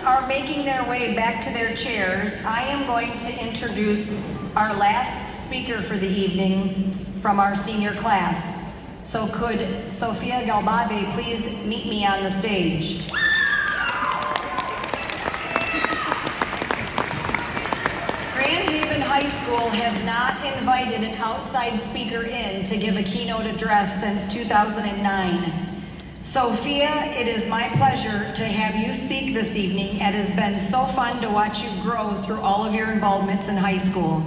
are making their way back to their chairs, I am going to introduce our last speaker for the evening from our senior class. So could Sophia Galbavi please meet me on the stage? Grand Haven High School has not invited an outside speaker in to give a keynote address since 2009. Sophia, it is my pleasure to have you speak this evening. It has been so fun to watch you grow through all of your involvements in high school.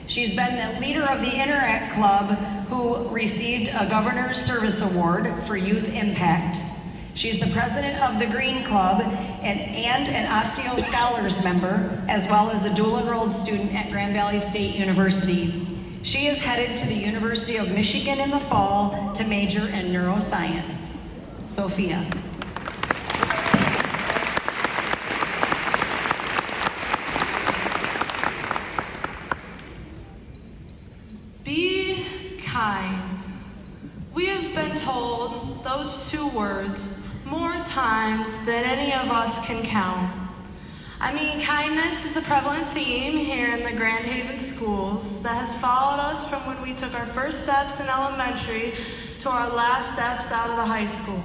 She's been the leader of the Interact Club, who received a Governor's Service Award for Youth Impact. She's the president of the Green Club and an Osteo Scholars member, as well as a dual-enrolled student at Grand Valley State University. She is headed to the University of Michigan in the fall to major in neuroscience. Sophia. Be kind. We have been told those two words more times than any of us can count. I mean, kindness is a prevalent theme here in the Grand Haven schools that has followed us from when we took our first steps in elementary to our last steps out of the high school.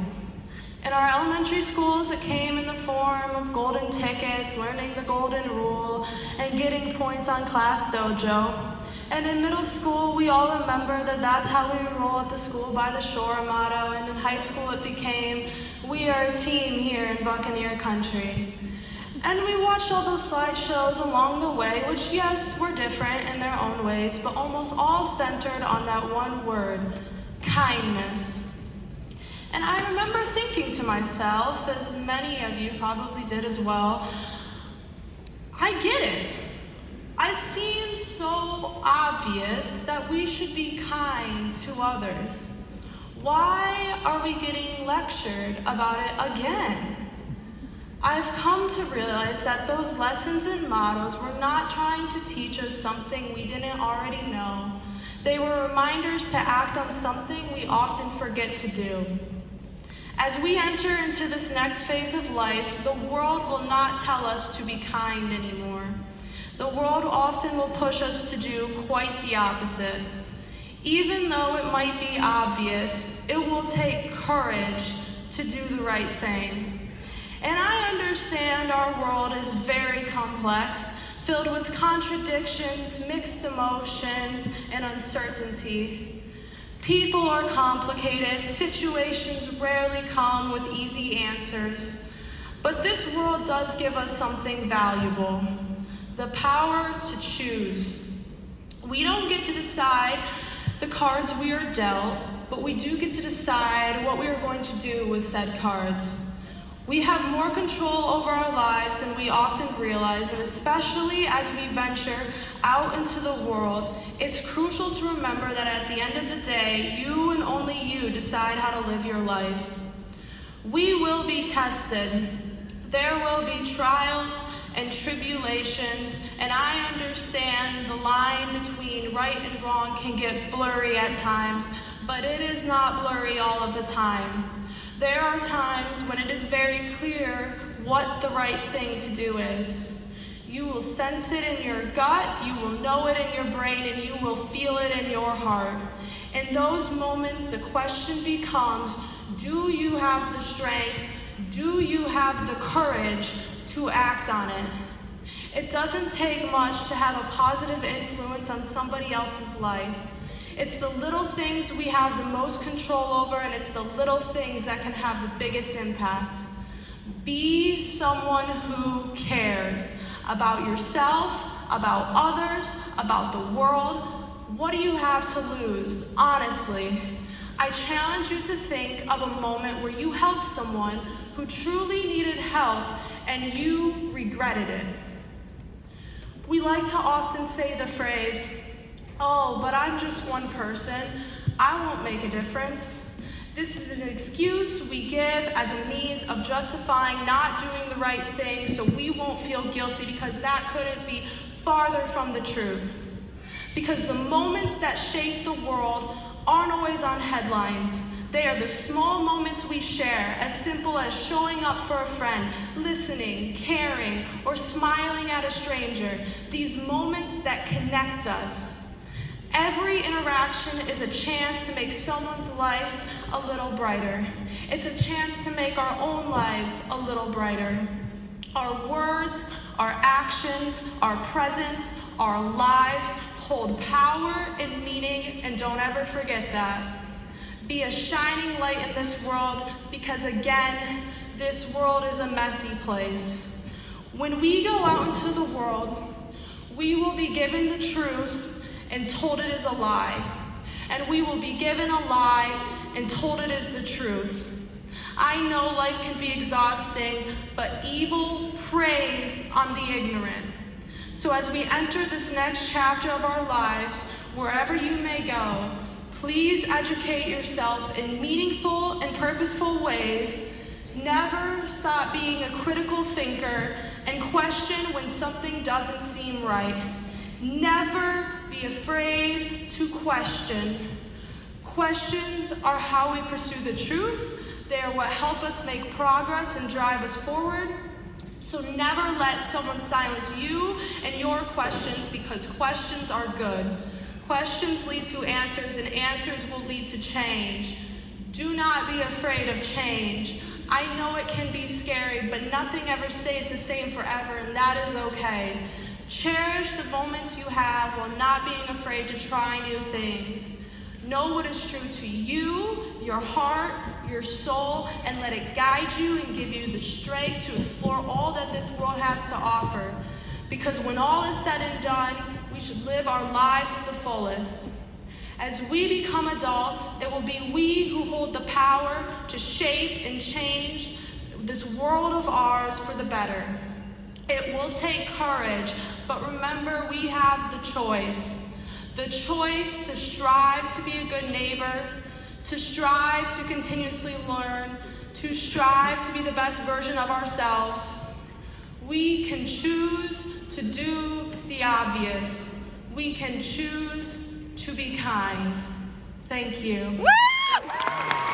In our elementary schools, it came in the form of golden tickets, learning the golden rule, and getting points on Class Dojo. And in middle school, we all remember that that's how we roll at the School by the Shore motto, and in high school it became, we are a team here in Buccaneer Country. And we watched all those slideshows along the way, which yes, were different in their own ways, but almost all centered on that one word, kindness. And I remember thinking to myself, as many of you probably did as well, I get it. It seems so obvious that we should be kind to others. Why are we getting lectured about it again? I've come to realize that those lessons and mottos were not trying to teach us something we didn't already know. They were reminders to act on something we often forget to do. As we enter into this next phase of life, the world will not tell us to be kind anymore. The world often will push us to do quite the opposite. Even though it might be obvious, it will take courage to do the right thing. And I understand our world is very complex, filled with contradictions, mixed emotions, and uncertainty. People are complicated, situations rarely come with easy answers. But this world does give us something valuable, the power to choose. We don't get to decide the cards we are dealt, but we do get to decide what we are going to do with said cards. We have more control over our lives than we often realize, and especially as we venture out into the world, it's crucial to remember that at the end of the day, you and only you decide how to live your life. We will be tested. There will be trials and tribulations, and I understand the line between right and wrong can get blurry at times, but it is not blurry all of the time. There are times when it is very clear what the right thing to do is. You will sense it in your gut, you will know it in your brain, and you will feel it in your heart. In those moments, the question becomes, do you have the strength? Do you have the courage to act on it? It doesn't take much to have a positive influence on somebody else's life. It's the little things we have the most control over, and it's the little things that can have the biggest impact. Be someone who cares about yourself, about others, about the world. What do you have to lose? Honestly, I challenge you to think of a moment where you helped someone who truly needed help and you regretted it. We like to often say the phrase, "Oh, but I'm just one person. I won't make a difference." This is an excuse we give as a means of justifying not doing the right thing so we won't feel guilty, because that couldn't be farther from the truth. Because the moments that shape the world aren't always on headlines. They are the small moments we share, as simple as showing up for a friend, listening, caring, or smiling at a stranger. These moments that connect us. Every interaction is a chance to make someone's life a little brighter. It's a chance to make our own lives a little brighter. Our words, our actions, our presence, our lives hold power and meaning, and don't ever forget that. Be a shining light in this world, because again, this world is a messy place. When we go out into the world, we will be given the truth and told it is a lie. And we will be given a lie and told it is the truth. I know life can be exhausting, but evil preys on the ignorant. So as we enter this next chapter of our lives, wherever you may go, please educate yourself in meaningful and purposeful ways. Never stop being a critical thinker and question when something doesn't seem right. Never be afraid to question. Questions are how we pursue the truth. They are what help us make progress and drive us forward. So never let someone silence you and your questions, because questions are good. Questions lead to answers, and answers will lead to change. Do not be afraid of change. I know it can be scary, but nothing ever stays the same forever, and that is okay. Cherish the moments you have while not being afraid to try new things. Know what is true to you, your heart, your soul, and let it guide you and give you the strength to explore all that this world has to offer. Because when all is said and done, we should live our lives to the fullest. As we become adults, it will be we who hold the power to shape and change this world of ours for the better. It will take courage, but remember, we have the choice. The choice to strive to be a good neighbor, to strive to continuously learn, to strive to be the best version of ourselves. We can choose to do the obvious. We can choose to be kind. Thank you. Woo!